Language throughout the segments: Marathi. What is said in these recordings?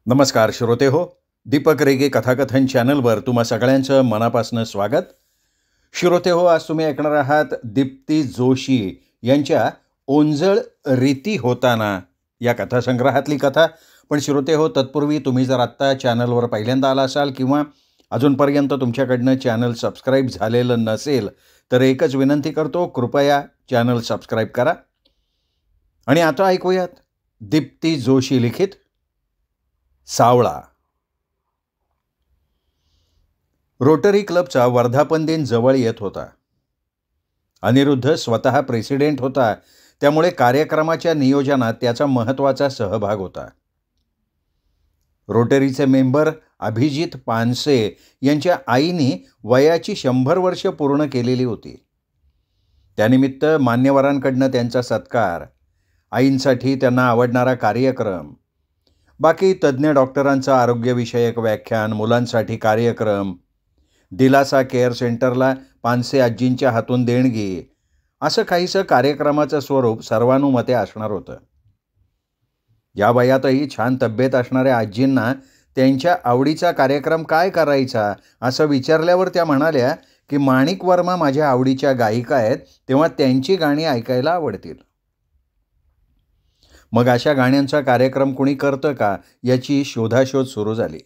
नमस्कार श्रोते हो. दीपक रेगे कथाकथन चॅनलवर तुम्हा सगळ्यांचं मनापासून स्वागत. श्रोते हो, आज तुम्ही ऐकणार आहात दीप्ती जोशी यांच्या ओंजळ रीती होताना या कथासंग्रहातली कथा. पण श्रोते हो, तत्पूर्वी तुम्ही जर आत्ता चॅनलवर पहिल्यांदा आला असाल किंवा अजूनपर्यंत तुमच्याकडनं चॅनल सबस्क्राईब झालेलं नसेल तर एकच विनंती करतो, कृपया चॅनल सबस्क्राईब करा. आणि आता ऐकूयात दीप्ती जोशी लिखित सावळा. रोटरी क्लबचा वर्धापन दिन जवळ येत होता. अनिरुद्ध स्वतः प्रेसिडेंट होता, त्यामुळे कार्यक्रमाच्या नियोजनात त्याचा महत्त्वाचा सहभाग होता. रोटरीचे मेंबर अभिजित पानसे यांच्या आईने वयाची 100 वर्ष पूर्ण केलेली होती. त्यानिमित्त मान्यवरांकडनं त्यांचा सत्कार, आईंसाठी त्यांना आवडणारा कार्यक्रम, बाकी तज्ज्ञ डॉक्टरांचं आरोग्यविषयक व्याख्यान, मुलांसाठी कार्यक्रम, दिलासा केअर सेंटरला पानसे आजींच्या हातून देणगी, असं काहीसं कार्यक्रमाचं स्वरूप सर्वानुमते असणार होतं. या वयातही छान तब्येत असणाऱ्या आजींना त्यांच्या आवडीचा कार्यक्रम काय करायचा असं विचारल्यावर त्या म्हणाल्या की माणिक वर्मा माझ्या आवडीच्या गायिका आहेत, तेव्हा त्यांची गाणी ऐकायला आवडतील. मग अशा गाण्यांचा कार्यक्रम कोणी करतं का याची शोधाशोध सुरू झाली.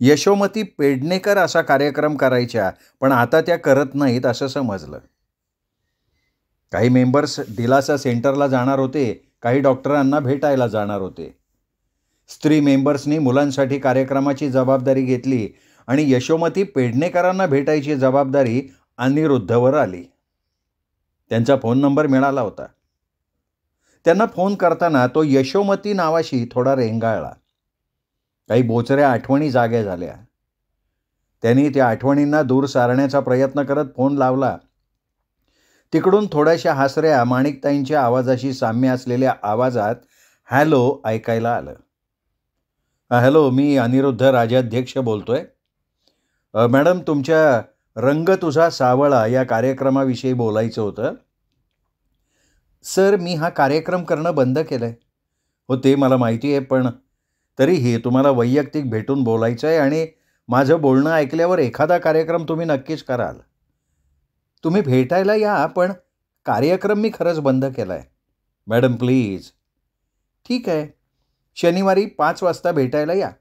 यशोमती पेडणेकर असा कार्यक्रम करायच्या, पण आता त्या करत नाहीत असं समजलं. काही मेंबर्स दिलासा सेंटरला जाणार होते, काही डॉक्टरांना भेटायला जाणार होते. स्त्री मेंबर्सनी मुलांसाठी कार्यक्रमाची जबाबदारी घेतली आणि यशोमती पेडणेकरांना भेटायची जबाबदारी अनिरुद्धवर आली. त्यांचा फोन नंबर मिळाला होता. त्यांना फोन करताना तो यशोमती नावाशी थोडा रेंगाळला. काही बोचऱ्या आठवणी जाग्या झाल्या. त्यांनी त्या आठवणींना दूर सारण्याचा प्रयत्न करत फोन लावला. तिकडून थोड्याशा हसऱ्या माणिकताईंच्या आवाजाशी साम्य असलेल्या आवाजात हॅलो ऐकायला आलं. हॅलो, मी अनिरुद्ध राजाध्यक्ष बोलतोय. मॅडम, तुमच्या रंग तुझा सावळा या कार्यक्रमाविषयी बोलायचं होतं. सर, मी हा कार्यक्रम करणं बंद केलं आहे. हो, ते मला माहिती आहे, पण तरीही तुम्हाला वैयक्तिक भेटून बोलायचं आहे आणि माझं बोलणं ऐकल्यावर एखादा कार्यक्रम तुम्ही नक्कीच कराल. तुम्ही भेटायला या, पण कार्यक्रम मी खरंच बंद केला आहे. Madam please. ठीक आहे, शनिवारी 5 वाजता भेटायला या.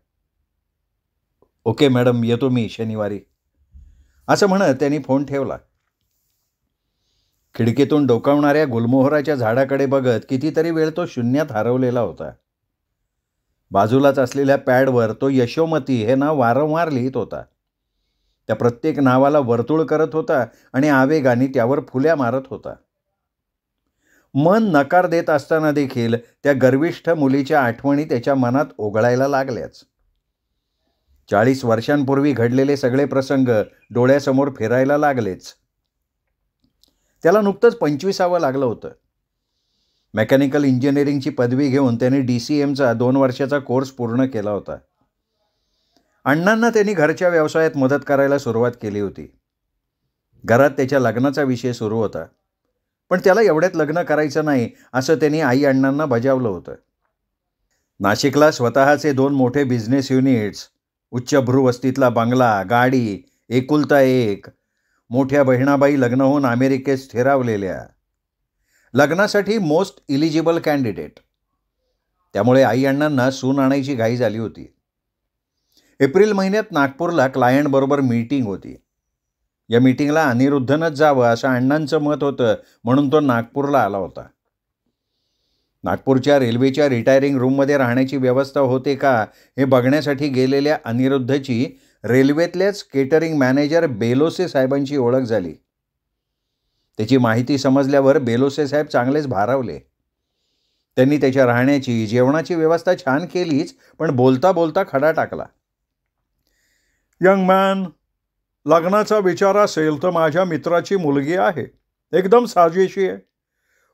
ओके मॅडम, येतो मी शनिवारी, असं म्हणत त्यांनी फोन ठेवला. खिडकीतून डोकावणाऱ्या गुलमोहराच्या झाडाकडे बघत कितीतरी वेळ तो शून्यात हरवलेला होता. बाजूलाच असलेल्या पॅडवर तो यशोमती हे नाव वारंवार लिहित होता. त्या प्रत्येक नावाला वर्तुळ करत होता आणि आवेगाने त्यावर फुल्या मारत होता. मन नकार देत असताना देखील त्या गर्विष्ठ मुलीच्या आठवणी त्याच्या मनात ओघळायला लागल्याच. 40 वर्षांपूर्वी घडलेले सगळे प्रसंग डोळ्यासमोर फिरायला लागलेच. त्याला नुकतंच 25ावं लागलं होतं. मेकॅनिकल इंजिनिअरिंगची पदवी घेऊन त्याने DCMचा 2 वर्षाचा कोर्स पूर्ण केला होता. अण्णांना त्यांनी घरच्या व्यवसायात मदत करायला सुरुवात केली होती. घरात त्याच्या लग्नाचा विषय सुरू होता, पण त्याला एवढ्यात लग्न करायचं नाही असं त्यांनी आई अण्णांना बजावलं होतं. नाशिकला स्वतःचे 2 मोठे बिझनेस युनिट्स, उच्चभ्रू वस्तीतला बंगला, गाडी, एकुलता एक, मोठ्या बहिणाबाई लग्न होऊन अमेरिकेत स्थिरावलेल्या, लग्नासाठी मोस्ट इलिजिबल कॅन्डिडेट. त्यामुळे आई अण्णांना सून आणायची घाई झाली होती. एप्रिल महिन्यात नागपूरला क्लायंटबरोबर मीटिंग होती. या मीटिंगला अनिरुद्धनच जावं असं अण्णांचं मत होतं, म्हणून तो नागपूरला आला होता. नागपूरच्या रेल्वेच्या रिटायरिंग रूममध्ये राहण्याची व्यवस्था होते का हे बघण्यासाठी गेलेल्या अनिरुद्धची रेल्वेतल्याच केटरिंग मॅनेजर बेलोसे साहेबांची ओळख झाली. त्याची माहिती समजल्यावर बेलोसे साहेब चांगलेच भारावले. त्यांनी त्याच्या राहण्याची, जेवणाची व्यवस्था छान केलीच, पण बोलता बोलता खडा टाकला. यंग मॅन, लग्नाचा विचार असेल तर माझ्या मित्राची मुलगी आहे, एकदम साजेशी आहे.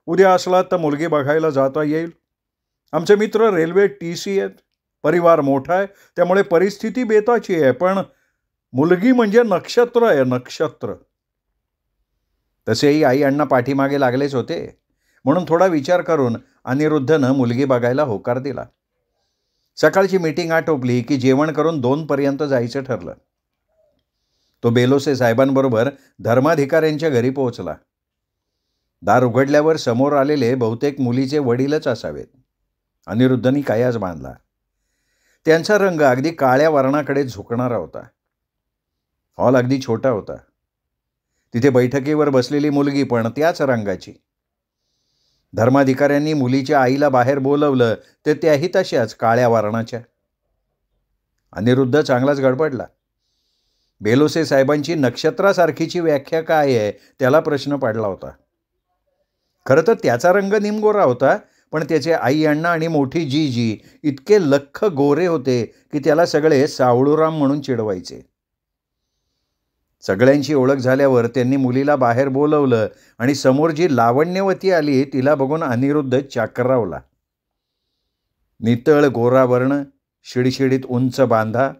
उद्या असला तर मुलगी बघायला जाता येईल. आमचे मित्र रेल्वे TC आहेत. परिवार मोठा आहे, त्यामुळे परिस्थिती बेताची आहे, पण मुलगी म्हणजे नक्षत्र आहे, नक्षत्र. तसेही आई अण्णा पाठीमागे लागलेच होते, म्हणून थोडा विचार करून अनिरुद्धनं मुलगी बघायला होकार दिला. सकाळची मीटिंग आटोपली की जेवण करून 2 पर्यंत जायचं ठरलं. तो बेलोसे साहेबांबरोबर धर्माधिकाऱ्यांच्या घरी पोहोचला. दार उघडल्यावर समोर आलेले बहुतेक मुलीचे वडीलच असावेत. अनिरुद्धनी कायाच बांधला. त्यांचा रंग अगदी काळ्या वर्णाकडे झुकणारा होता. हॉल अगदी छोटा होता. तिथे बैठकीवर बसलेली मुलगी पण त्याच रंगाची. धर्माधिकाऱ्यांनी मुलीच्या आईला बाहेर बोलवलं तर त्याही तशाच काळ्या वर्णाच्या. अनिरुद्ध चांगलाच गडबडला. बेलोसे साहेबांची नक्षत्रासारखीची व्याख्या काय आहे त्याला प्रश्न पडला होता. खरं तर त्याचा रंग निमगोरा होता, पण त्याचे आई अण्णा आणि मोठी जी इतके लख्ख गोरे होते की त्याला सगळे सावळूराम म्हणून चिडवायचे. सगळ्यांची ओळख झाल्यावर त्यांनी मुलीला बाहेर बोलवलं आणि समोर जी लावण्यवती आली तिला बघून अनिरुद्ध चाकरावला. नितळ गोरा वर्ण, शिडशिडीत उंच बांधा,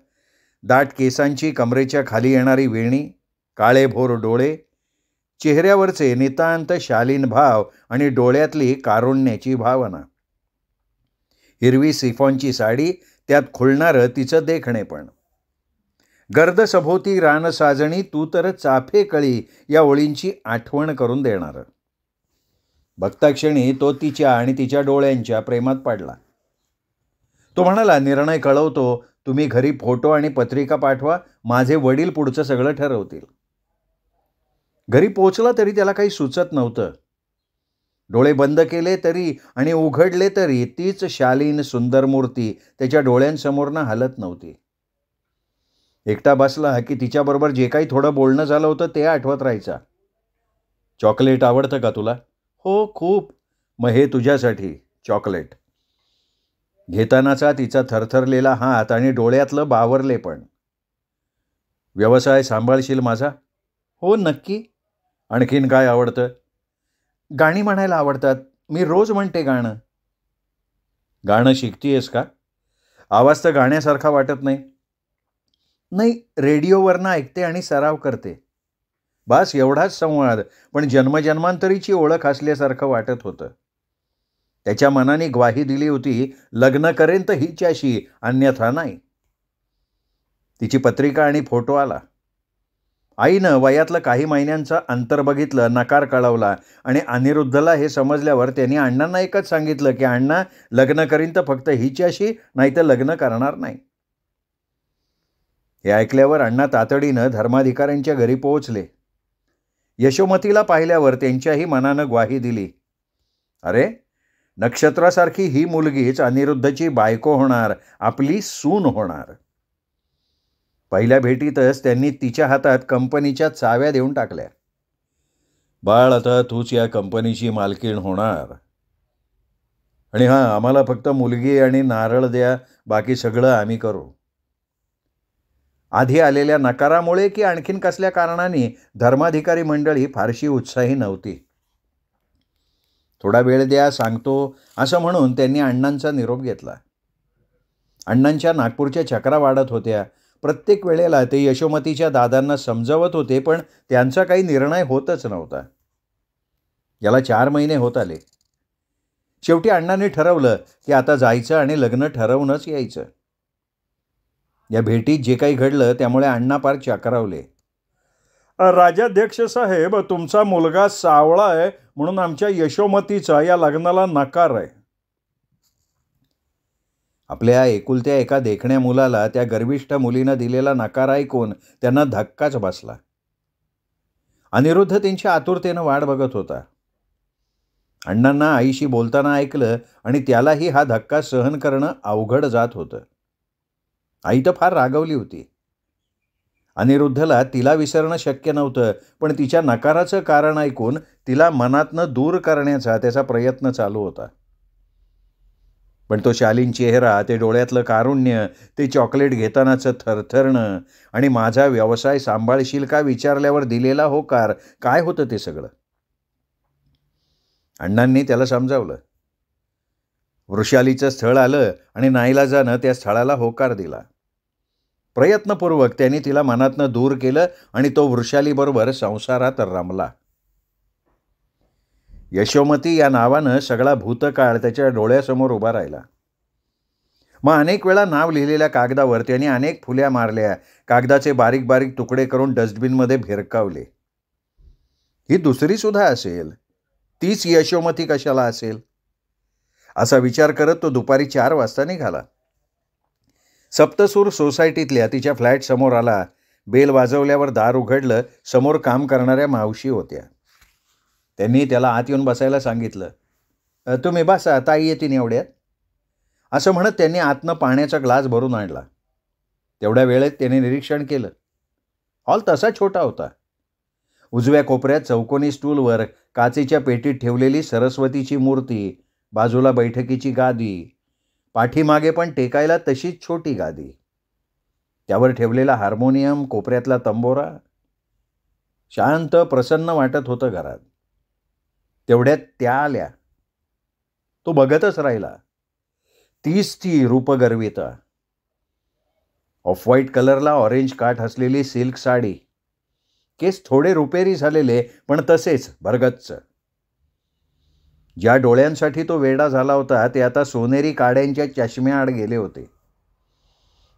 दाट केसांची कमरेच्या खाली येणारी वेणी, काळेभोर डोळे, चेहऱ्यावरचे नितांत शालीन भाव आणि डोळ्यातली कारुण्याची भावना. हिरवी सिफॉनची साडी, त्यात खुलणारं तिचं देखणेपण. गर्द सभोवती रान साजणी तू तर चाफे कळी या ओळींची आठवण करून देणार. बघताक्षणी तो तिच्या आणि तिच्या डोळ्यांच्या प्रेमात पडला. तो म्हणाला, निर्णय कळवतो, तुम्ही घरी फोटो आणि पत्रिका पाठवा, माझे वडील पुढचं सगळं ठरवतील. घरी पोचला तरी त्याला काही सुचत नव्हतं. डोळे बंद केले तरी आणि उघडले तरी तीच शालीन सुंदर मूर्ती त्याच्या डोळ्यांसमोरनं हलत नव्हती. एकटा बसला की तिच्याबरोबर जे काही थोडं बोलणं झालं होतं ते आठवत राहायचा. चॉकलेट आवडतं का तुला? हो, खूप. मग हे तुझ्यासाठी चॉकलेट. घेतानाचा तिचा थरथरलेला हात आणि डोळ्यातलं बावरलेपण. व्यवसाय सांभाळशील माझा? हो, नक्की. आणखीन काय आवडतं? गाणी म्हणायला आवडतात. मी रोज म्हणते गाणं. गाणं शिकतीयस का? आवाज तर गाण्यासारखा वाटत नाही. नाही, रेडिओवरनं ऐकते आणि सराव करते. बस एवढाच संवाद, पण जन्मजन्मांतरीची ओळख असल्यासारखं वाटत होतं. त्याच्या मनाने ग्वाही दिली होती, लग्न करेन तर हिच्याशी, अन्यथा नाही. तिची पत्रिका आणि फोटो आला. आईनं वयातलं काही महिन्यांचं अंतर बघितलं, नकार कळवला आणि अनिरुद्धला हे समजल्यावर त्यांनी अण्णांना एकच सांगितलं की अण्णा, लग्न करीन तर फक्त हिच्याशी, नाही तर लग्न करणार नाही. हे ऐकल्यावर अण्णा तातडीनं धर्माधिकाऱ्यांच्या घरी पोहोचले. यशोमतीला पाहिल्यावर त्यांच्याही मनानं ग्वाही दिली. अरे, नक्षत्रासारखी ही मुलगीच अनिरुद्धची बायको होणार, आपली सून होणार. पहिल्या भेटीतच त्यांनी तिच्या हातात कंपनीच्या चाव्या देऊन टाकल्या. बाळ, आता तूच या कंपनीची मालकीण होणार. आणि हां, आम्हाला फक्त मुलगी आणि नारळ द्या, बाकी सगळं आम्ही करू. आधी आलेल्या नकारामुळे की आणखीन कसल्या कारणाने धर्माधिकारी मंडळी फारशी उत्साही नव्हती. थोडा वेळ द्या, सांगतो, असं म्हणून त्यांनी अण्णांचा निरोप घेतला. अण्णांच्या नागपूरच्या चक्रा वाढत होत्या. प्रत्येक वेळेला ते यशोमतीच्या दादांना समजावत होते, पण त्यांचा काही निर्णय होतच नव्हता. याला 4 महिने होत आले. शेवटी अण्णांनी ठरवलं की आता जायचं आणि लग्न ठरवूनच यायचं. या भेटीत जे काही घडलं त्यामुळे अण्णा पार चक्रावले. राजाध्यक्ष साहेब, तुमचा मुलगा सावळा आहे म्हणून आमच्या यशोमतीचा या लग्नाला नकार आहे. आपल्या एकुलत्या एका देखण्या मुलाला त्या गर्विष्ठ मुलीनं दिलेला नकार ऐकून त्यांना धक्काच बसला. अनिरुद्ध त्यांच्या आतुरतेनं वाट बघत होता. अण्णांना आईशी बोलताना ऐकलं आणि त्यालाही हा धक्का सहन करणं अवघड जात होतं. आई तर फार रागवली होती. अनिरुद्धला तिला विसरणं शक्य नव्हतं, पण तिच्या नकाराचं कारण ऐकून तिला मनातनं दूर करण्याचा त्याचा प्रयत्न चालू होता. पण तो शालीन चेहरा, ते डोळ्यातलं कारुण्य, ते चॉकलेट घेतानाचं थरथरणं आणि माझा व्यवसाय सांभाळशील का विचारल्यावर दिलेला होकार, काय होतं ते सगळं. अण्णांनी त्याला समजावलं. वृषालीचं स्थळ आलं आणि नाईलाजानं त्या स्थळाला होकार दिला. प्रयत्नपूर्वक त्यांनी तिला मनातनं दूर केलं आणि तो वृषालीबरोबर संसारात रमला. यशोमती या नावानं सगळा भूतकाळ त्याच्या डोळ्यासमोर उभा राहिला. मग अनेक वेळा नाव लिहिलेल्या कागदावर त्यांनी अनेक फुल्या मारल्या, कागदाचे बारीक बारीक तुकडे करून डस्टबिनमध्ये भिरकावले. ही दुसरी सुद्धा असेल, तीच यशोमती कशाला असेल, असा विचार करत तो दुपारी 4 वाजता निघाला. सप्तसूर सोसायटीतल्या तिच्या फ्लॅट समोर आला. बेल वाजवल्यावर दार उघडलं. समोर काम करणाऱ्या मावशी होत्या. त्यांनी त्याला आत येऊन बसायला सांगितलं. तुम्ही बसा, ताई येतीन एवढ्यात, असं म्हणत त्यांनी आतनं पाण्याचा ग्लास भरून आणला. तेवढ्या वेळेत त्याने निरीक्षण केलं. हॉल तसा छोटा होता. उजव्या कोपऱ्यात चौकोनी स्टूलवर काचेच्या पेटीत ठेवलेली सरस्वतीची मूर्ती, बाजूला बैठकीची गादी, पाठीमागे पण टेकायला तशीच छोटी गादी, त्यावर ठेवलेला हार्मोनियम, कोपऱ्यातला तंबोरा. शांत प्रसन्न वाटत होतं घरात. तेवढ्यात त्या आल्या. तो बघतच राहिला. तीच ती रूपगर्विता. ऑफ व्हाईट कलरला ऑरेंज काठ असलेली सिल्क साडी, केस थोडे रुपेरी झालेले पण तसेच भरगच्च. ज्या डोळ्यांसाठी तो वेडा झाला होता ते आता सोनेरी काड्यांच्या चष्म्याआड गेले होते.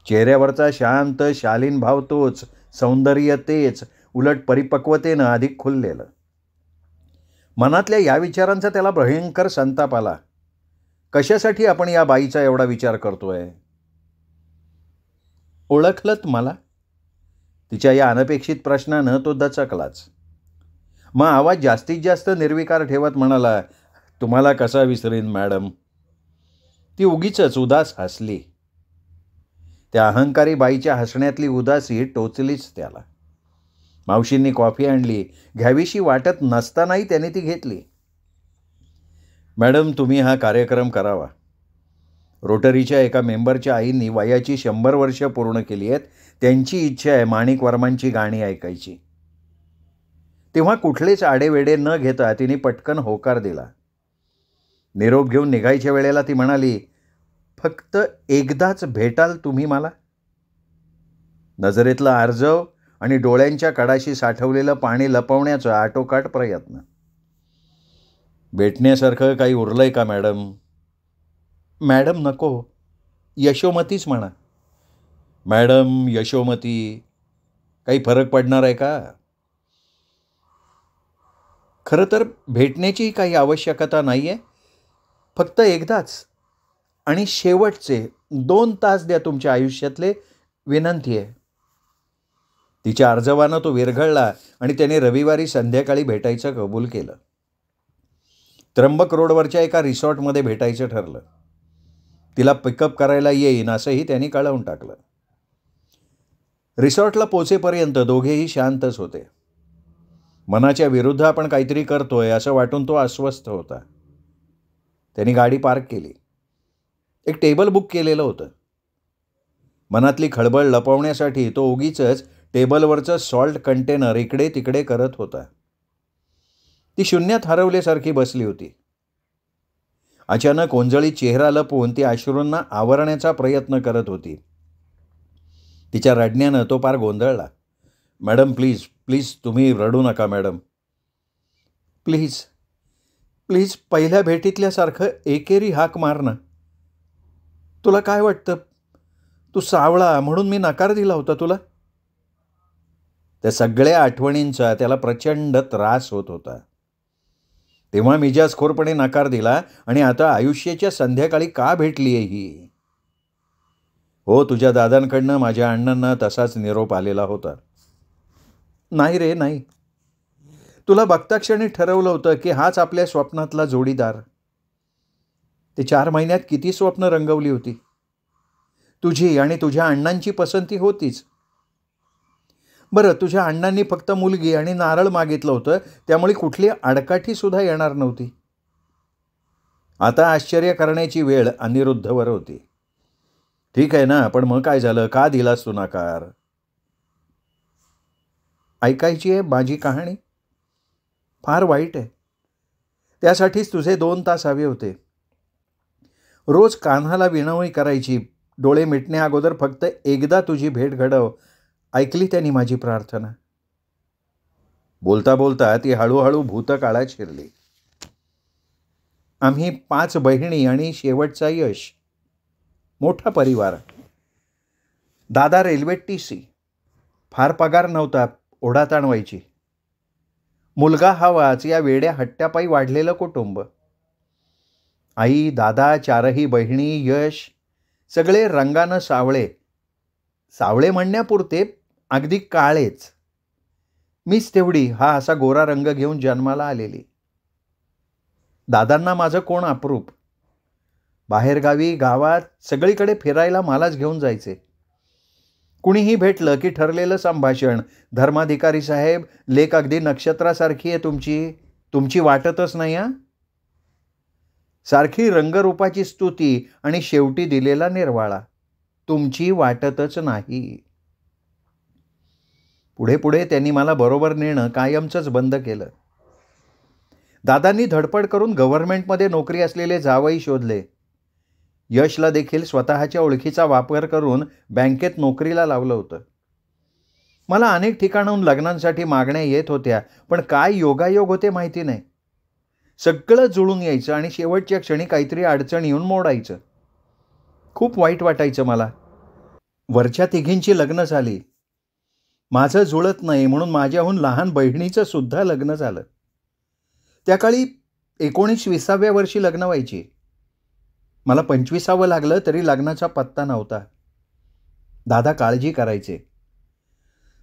चेहऱ्यावरचा शांत शालीन भाव तोच, सौंदर्य तेच, उलट परिपक्वतेनं अधिक खुललेलं. मनातल्या या विचारांचा त्याला भयंकर संताप आला. कशासाठी आपण या बाईचा एवढा विचार करतोय? ओळखलत मला? तिच्या या अनपेक्षित प्रश्नानं तो दचकलाच. मग आवाज जास्तीत जास्त निर्विकार ठेवत म्हणाला, तुम्हाला कसा विसरेन मॅडम. ती उगीचच उदास हसली. त्या अहंकारी बाईच्या हसण्यातली उदासी टोचलीच त्याला. मावशींनी कॉफी आणली. घ्यावीशी वाटत नसतानाही त्याने ती घेतली. मॅडम, तुम्ही हा कार्यक्रम करावा. रोटरीच्या एका मेंबरच्या आईंनी वयाची 100 वर्ष पूर्ण केली आहेत. त्यांची इच्छा आहे माणिक वर्मांची गाणी ऐकायची. तेव्हा कुठलेच आडेवेडे न घेता तिने पटकन होकार दिला. निरोप घेऊन निघायच्या वेळेला ती म्हणाली, फक्त एकदाच भेटाल तुम्ही मला? नजरेतलं आर्जव आणि डोळ्यांच्या कडाशी साठवलेलं पाणी लपवण्याचा आटोकाट प्रयत्न. भेटण्यासारखं काही उरलंय का मॅडम? मॅडम नको, यशोमतीच म्हणा. मॅडम, यशोमती, काही फरक पडणार आहे का? खरं तर भेटण्याची काही आवश्यकता नाही आहे. फक्त एकदाच आणि शेवटचे 2 तास द्या तुमच्या आयुष्यातले, विनंती आहे. तिच्या अर्जवानं तो विरघळला आणि त्याने रविवारी संध्याकाळी भेटायचं कबूल केलं. त्र्यंबक रोडवरच्या एका रिसॉर्टमध्ये भेटायचं ठरलं. तिला पिकअप करायला येईन असंही त्यांनी कळवून टाकलं. रिसॉर्टला पोचेपर्यंत दोघेही शांतच होते. मनाच्या विरुद्ध आपण काहीतरी करतोय असं वाटून तो अस्वस्थ होता. त्यांनी गाडी पार्क केली. एक टेबल बुक केलेलं होतं. मनातली खळबळ लपवण्यासाठी तो उगीचच टेबलवरचं सॉल्ट कंटेनर इकडे तिकडे करत होता. ती शून्यात हरवल्यासारखी बसली होती. अचानक ओंजळीत चेहरा लपवून ती अश्रूंना आवरण्याचा प्रयत्न करत होती. तिच्या रडण्यानं तो पार गोंधळला. मॅडम, प्लीज प्लीज, तुम्ही रडू नका मॅडम. प्लीज प्लीज, पहिल्या भेटीतल्यासारखं एकेरी हाक मार ना. तुला काय वाटतं, तू सावळा म्हणून मी नकार दिला होता तुला? त्या सगळ्या आठवणींचा त्याला प्रचंड त्रास होत होता. तेव्हा मिजाजखोरपणे नकार दिला आणि आता आयुष्याच्या संध्याकाळी का भेटली आहे ही? हो, तुझ्या दादांकडनं माझ्या अण्णांना तसाच निरोप आलेला होता. नाही रे, नाही. तुला बघताक्षणी ठरवलं होतं की हाच आपल्या स्वप्नातला जोडीदार. ते 4 महिन्यात किती स्वप्न रंगवली होती. तुझी आणि तुझ्या अण्णांची पसंती होतीच. बरं, तुझ्या अण्णांनी फक्त मुलगी आणि नारळ मागितलं होतं, त्यामुळे कुठली आडकाठी सुद्धा येणार नव्हती. आता आश्चर्य करण्याची वेळ अनिरुद्धवर होती. ठीक आहे ना, पण मग काय झालं? का दिलास तू नकार? ऐकायची आहे माझी कहाणी? फार वाईट आहे. त्यासाठीच तुझे 2 तास हवे होते. रोज कान्हाला विनवणी करायची. डोळे मिटण्या अगोदर फक्त एकदा तुझी भेट घडव. ऐकली त्यांनी माझी प्रार्थना. बोलता बोलता ती हळूहळू भूतकाळात शिरली. आम्ही 5 बहिणी आणि शेवटचा यश. मोठा परिवार. दादा रेल्वेत TC. फार पगार नव्हता, ओढाताण व्हायची. मुलगा हवाच या वेड्या हट्ट्यापायी वाढलेलं कुटुंब. आई, दादा, 4ही बहिणी, यश सगळे रंगानं सावळे. सावळे म्हणण्यापुरते अगदी काळेच. मीच तेवढी हा असा गोरा रंग घेऊन जन्माला आलेली. दादांना माझं कोण अप्रूप. बाहेरगावी, गावात सगळीकडे फिरायला मलाच घेऊन जायचे. कुणीही भेटलं की ठरलेलं संभाषण. धर्माधिकारी साहेब, लेक अगदी नक्षत्रासारखी आहे तुमची वाटतच नाही हा. सारखी रंगरूपाची स्तुती आणि शेवटी दिलेला निर्वाळा, तुमची वाटतच नाही. पुढे पुढे त्यांनी मला बरोबर नेणं कायमचंच बंद केलं. दादांनी धडपड करून गव्हर्नमेंटमध्ये नोकरी असलेले जावई शोधले. यशला देखील स्वतःच्या ओळखीचा वापर करून बँकेत नोकरीला लावलं होतं. मला अनेक ठिकाणाहून लग्नांसाठी मागण्या येत होत्या, पण काय योगायोग होते माहिती नाही. सगळं जुळून यायचं आणि शेवटच्या क्षणी काहीतरी अडचण येऊन मोडायचं. खूप वाईट वाटायचं मला. वरच्या तिघींची लग्न झाली. माझं जुळत नाही म्हणून माझ्याहून लहान बहिणीचं सुद्धा लग्न झालं. त्या काळी 19-20व्या वर्षी लग्न व्हायची. मला 25वं लागलं तरी लग्नाचा पत्ता नव्हता. दादा काळजी करायचे.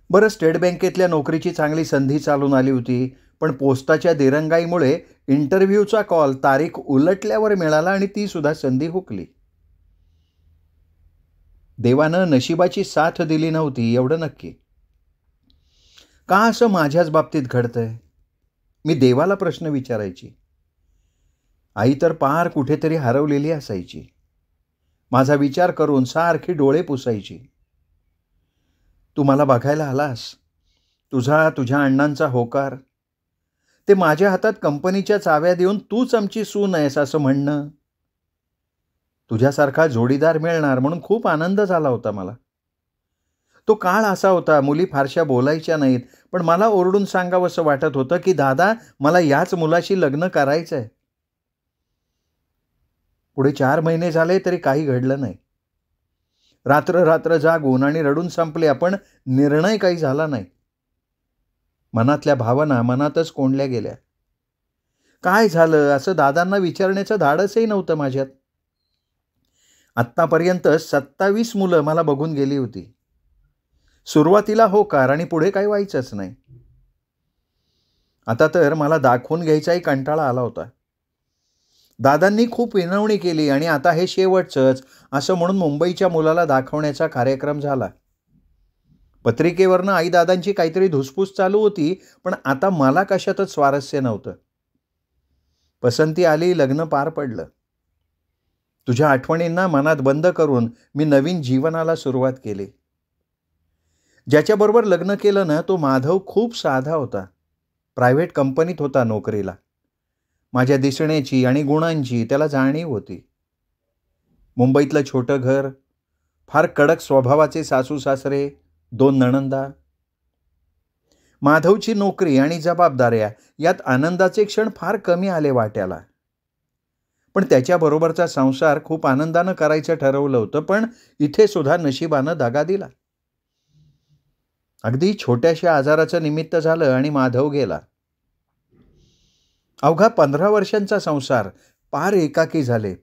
बरं, स्टेट बँकेतल्या नोकरीची चांगली संधी चालून आली होती, पण पोस्टाच्या दिरंगाईमुळे इंटरव्ह्यूचा कॉल तारीख उलटल्यावर मिळाला आणि ती सुद्धा संधी हुकली. देवानं नशिबाची साथ दिली नव्हती एवढं नक्की. का असं माझ्याच बाबतीत घडतंय? मी देवाला प्रश्न विचारायची. आई तर पार कुठेतरी हरवलेली असायची. माझा विचार करून सारखी डोळे पुसायची. तू मला बघायला आलास, तुझ्या अण्णांचा होकार, ते माझ्या हातात कंपनीच्या चाव्या देऊन तूच आमची सून आहेस असं म्हणणं, तुझ्यासारखा जोडीदार मिळणार म्हणून खूप आनंद झाला होता मला. तो काळ असा होता, मुली फारशा बोलायच्या नाहीत, पण मला ओरडून सांगावंसं वाटत होतं की दादा, मला याच मुलाशी लग्न करायचंय. पुढे 4 महिने झाले तरी काही घडलं नाही. रात्र जागून आणि रडून संपल्या, पण निर्णय काही झाला नाही. मनातल्या भावना मनातच कोंडल्या गेल्या. काय झालं असं दादांना विचारण्याचं धाडसही नव्हतं माझ्यात. आत्तापर्यंत 27 मुलं मला बघून गेली होती. सुरुवातीला होकार आणि पुढे काही व्हायचंच नाही. आता तर मला दाखवून घ्यायचाही कंटाळा आला होता. दादांनी खूप विनवणी केली आणि आता हे शेवटचंच असं म्हणून मुंबईच्या मुलाला दाखवण्याचा कार्यक्रम झाला. पत्रिकेवरनं आई दादांची काहीतरी धुसफूस चालू होती, पण आता मला कशातच स्वारस्य नव्हतं. पसंती आली, लग्न पार पडलं. तुझ्या आठवणींना मनात बंद करून मी नवीन जीवनाला सुरुवात केली. ज्याच्याबरोबर लग्न केलं ना, तो माधव खूप साधा होता. प्रायव्हेट कंपनीत होता नोकरीला. माझ्या दिसण्याची आणि गुणांची त्याला जाणीव होती. मुंबईतलं छोटं घर, फार कडक स्वभावाचे सासू सासरे, 2 नणंदा. माधवची नोकरी आणि जबाबदाऱ्या यात आनंदाचे क्षण फार कमी आले वाट्याला. पण त्याच्याबरोबरचा संसार खूप आनंदानं करायचं ठरवलं होतं, पण इथे सुद्धा नशिबानं दगा दिला. अगदी छोट्याशा आजाराचं निमित्त झालं आणि माधव गेला. अवघा 15 वर्षांचा संसार पार एकाकी झाले.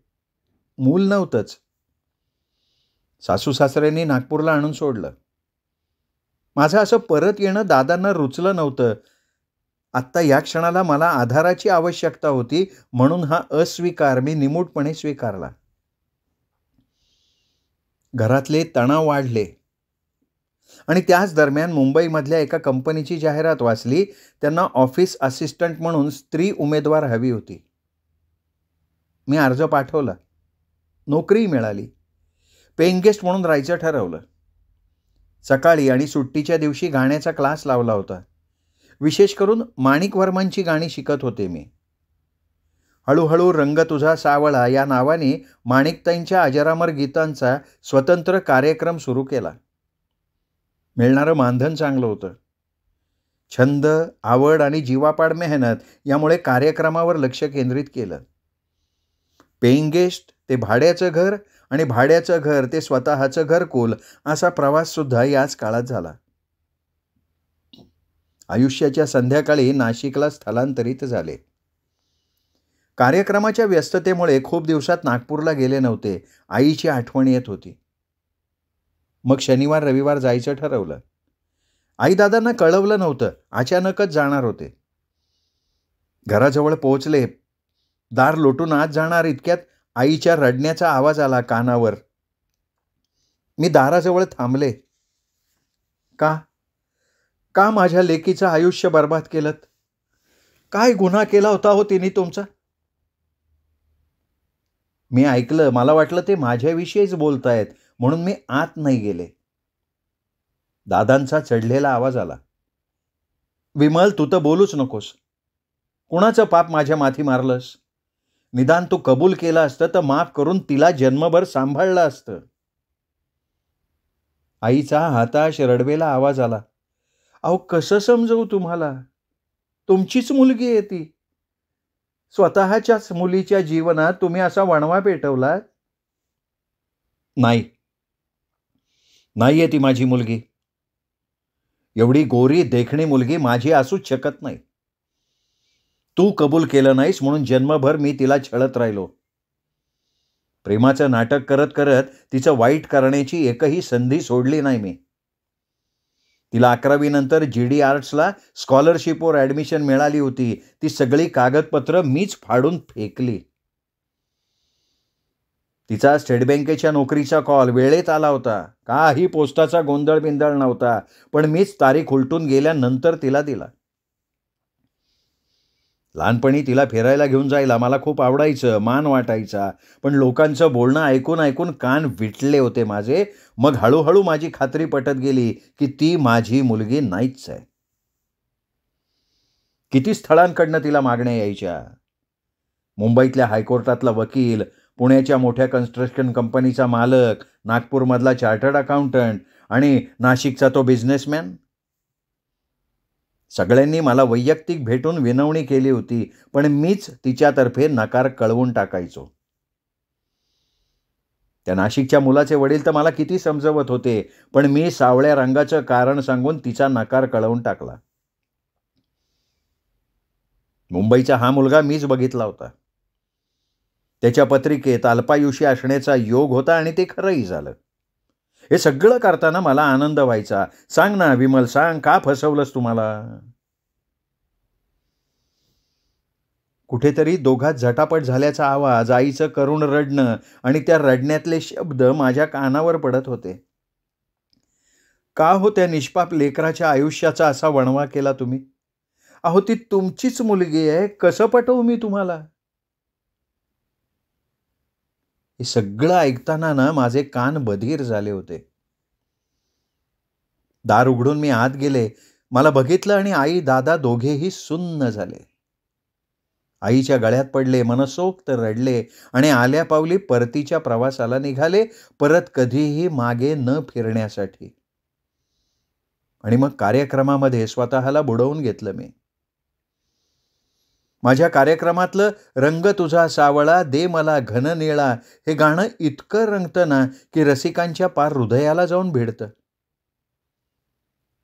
मूल नव्हतंच. सासू सासऱ्यांनी नागपूरला आणून सोडलं. माझं असं परत येणं दादांना रुचलं नव्हतं. आत्ता या क्षणाला मला आधाराची आवश्यकता होती, म्हणून हा अस्वीकार मी निमूटपणे स्वीकारला. घरातले तणाव वाढले आणि त्याच दरम्यान मुंबईमधल्या एका कंपनीची जाहिरात वाचली. त्यांना ऑफिस असिस्टंट म्हणून स्त्री उमेदवार हवी होती. मी अर्ज पाठवला. नोकरी मिळाली. पेइंग गेस्ट म्हणून राहायचं ठरवलं. सकाळी आणि सुट्टीच्या दिवशी गाण्याचा क्लास लावला होता. विशेष करून माणिक वर्मांची गाणी शिकत होते मी. हळूहळू रंग तुझा सावळा या नावाने माणिकताईंच्या अजरामर गीतांचा स्वतंत्र कार्यक्रम सुरू केला. मिळणारं मानधन चांगलं होतं. छंद, आवड आणि जीवापाड मेहनत यामुळे कार्यक्रमावर लक्ष केंद्रित केलं. पेइंग गेस्ट ते भाड्याचं घर आणि भाड्याचं घर ते स्वतःचं घरकुल असा प्रवाससुद्धा याच काळात झाला. आयुष्याच्या संध्याकाळी नाशिकला स्थलांतरित झाले. कार्यक्रमाच्या व्यस्ततेमुळे खूप दिवसात नागपूरला गेले नव्हते. आईची आठवण येत होती. मग शनिवार रविवार जायचं ठरवलं. आईदादांना कळवलं नव्हतं, अचानकच जाणार होते. घराजवळ पोहोचले. दार लोटून आत जाणार इतक्यात आईच्या रडण्याचा आवाज आला कानावर. मी दाराजवळ थांबले. का का माझ्या लेकीचं आयुष्य बर्बाद केलं? काय गुन्हा केला होता हो तिने तुमचा? मी ऐकलं. मला वाटलं ते माझ्याविषयीच बोलतायत, म्हणून मी आत नाही गेले. दादांचा चढलेला आवाज आला. विमल, तू तर बोलूच नकोस. कुणाचं पाप माझ्या माथी मारलंस? निदान तू कबूल केलं असतं तर माफ करून तिला जन्मभर सांभाळलं असतं. आईचा हाताश रडवेला आवाज आला. अहो, कसं समजवू तुम्हाला? तुमचीच मुलगी आहे ती. स्वतःच्याच मुलीच्या जीवनात तुम्ही असा वणवा पेटवलात. नाहीये ती माझी मुलगी. एवढी गोरी देखणी मुलगी माझी असूच शकत नाही. तू कबूल केलं नाहीस म्हणून जन्मभर मी तिला छळत राहिलो. प्रेमाचं नाटक करत करत तिचं वाईट करण्याची एकही संधी सोडली नाही मी. तिला 11वी नंतर GD आर्ट्सला स्कॉलरशिपवर ॲडमिशन मिळाली होती. ती सगळी कागदपत्र मीच फाडून फेकली. तिचा स्टेट बँकेच्या नोकरीचा कॉल वेळेत आला होता. काही पोस्टाचा गोंधळ बिंदळ नव्हता, पण मीच तारीख उलटून गेल्यानंतर तिला दिला. लहानपणी तिला फिरायला घेऊन जायला मला खूप आवडायचं, मान वाटायचा. पण लोकांचं बोलणं ऐकून ऐकून कान विटले होते माझे. मग हळूहळू माझी खात्री पटत गेली की ती माझी मुलगी नाहीच आहे. किती स्थळांकडनं तिला मागण्या यायच्या. मुंबईतल्या हायकोर्टातला वकील, पुण्याच्या मोठ्या कन्स्ट्रक्शन कंपनीचा मालक, नागपूरमधला चार्टर्ड अकाउंटंट आणि नाशिकचा तो बिझनेसमॅन. सगळ्यांनी मला वैयक्तिक भेटून विनवणी केली होती, पण मीच तिच्यातर्फे नकार कळवून टाकायचो. त्या नाशिकच्या मुलाचे वडील तर मला किती समजवत होते, पण मी सावळ्या रंगाचं कारण सांगून तिचा नकार कळवून टाकला. मुंबईचा हा मुलगा मीच बघितला होता. त्याच्या पत्रिकेत अल्पायुषी असण्याचा योग होता आणि ते खरंही झालं. हे सगळं करताना मला आनंद व्हायचा. सांग ना विमल, सांग, का फसवलंस तुम्हाला? कुठेतरी दोघात झटापट झाल्याचा आवाज, आईचं करुण रडणं आणि त्या रडण्यातले शब्द माझ्या कानावर पडत होते. का हो त्या निष्पाप लेकराच्या आयुष्याचा असा वणवा केला तुम्ही? अहो, ती तुमचीच मुलगी आहे. कसं पटवू मी तुम्हाला? हे सगळं ऐकताना ना माझे कान बधीर झाले होते. दार उघडून मी आत गेले. मला बघितलं आणि आई दादा दोघेही सुन्न झाले. आईच्या गळ्यात पडले, मनसोक्त रडले आणि आल्या पावली परतीच्या प्रवासाला निघाले, परत कधीही मागे न फिरण्यासाठी. आणि मग कार्यक्रमामध्ये स्वतःला बुडवून घेतलं मी. माझ्या कार्यक्रमातलं रंग तुझा सावळा दे मला घन निळा हे गाणं इतकं रंगतं ना की रसिकांच्या पार हृदयाला जाऊन भिडतं.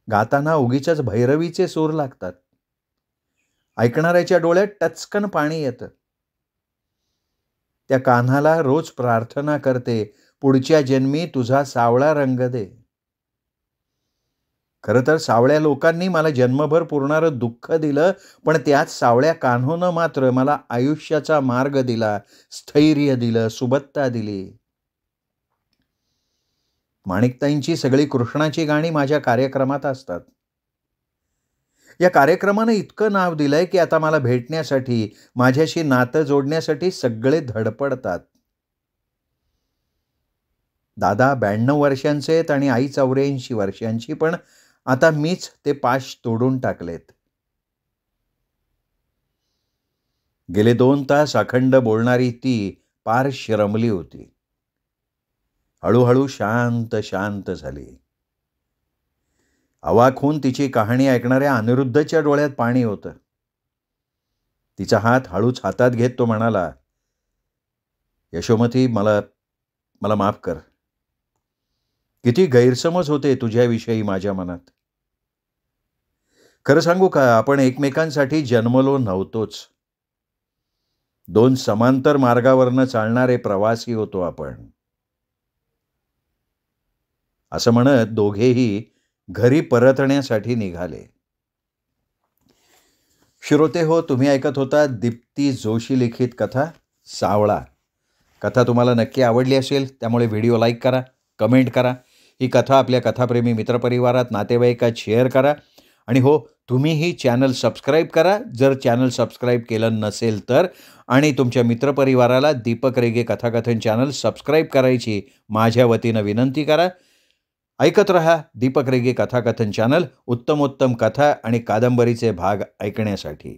गाताना उगीचच भैरवीचे सूर लागतात. ऐकणाऱ्याच्या डोळ्यात टचकन पाणी येतं. त्या कान्हाला रोज प्रार्थना करते, पुढच्या जन्मी तुझा सावळा रंग दे. खरं तर सावळ्या लोकांनी मला जन्मभर पुरणारं दुःख दिलं, पण त्याच सावळ्या कान्होनं मात्र मला आयुष्याचा मार्ग दिला, स्थैर्य दिलं, सुबत्ता दिली. माणिकताईंची सगळी कृष्णाची गाणी माझ्या कार्यक्रमात असतात. या कार्यक्रमानं इतकं नाव दिलंय की आता मला भेटण्यासाठी, माझ्याशी नातं जोडण्यासाठी सगळे धडपडतात. दादा 92 वर्षांचे आहेत आणि आई 84 वर्षांची, पण आता मीच ते पाश तोडून टाकलेत. गेले 2 तास अखंड बोलणारी ती पार श्रमली होती. हळूहळू शांत शांत झाली. अवाक होऊन तिची कहाणी ऐकणाऱ्या अनिरुद्धच्या डोळ्यात पाणी होतं. तिचा हात हळूच हातात घेत तो म्हणाला, यशोमती, मला मला माफ कर. किती गैरसमज होते तुझ्याविषयी माझ्या मनात. खरं सांगू का, आपण एकमेकांसाठी जन्मलो नव्हतोच. 2 समांतर मार्गावरनं चालणारे प्रवासी होतो आपण. असं म्हणत दोघेही घरी परतण्यासाठी निघाले. श्रोते हो, तुम्ही ऐकत होता दीप्ती जोशी लिखित कथा सावळा. कथा तुम्हाला नक्की आवडली असेल, त्यामुळे व्हिडिओ लाईक करा, कमेंट करा. ही कथा आपल्या कथाप्रेमी मित्रपरिवारात, नातेवाईकात शेअर करा. आणि हो, तुम्हीही चॅनल सबस्क्राईब करा जर चॅनल सबस्क्राईब केलं नसेल तर. आणि तुमच्या मित्रपरिवाराला दीपक रेगे कथाकथन चॅनल सबस्क्राईब करायची माझ्या वतीनं विनंती करा. ऐकत रहा दीपक रेगे कथाकथन चॅनल, उत्तमोत्तम कथा आणि कादंबरीचे भाग ऐकण्यासाठी.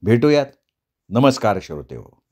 भेटूयात. नमस्कार श्रोते हो.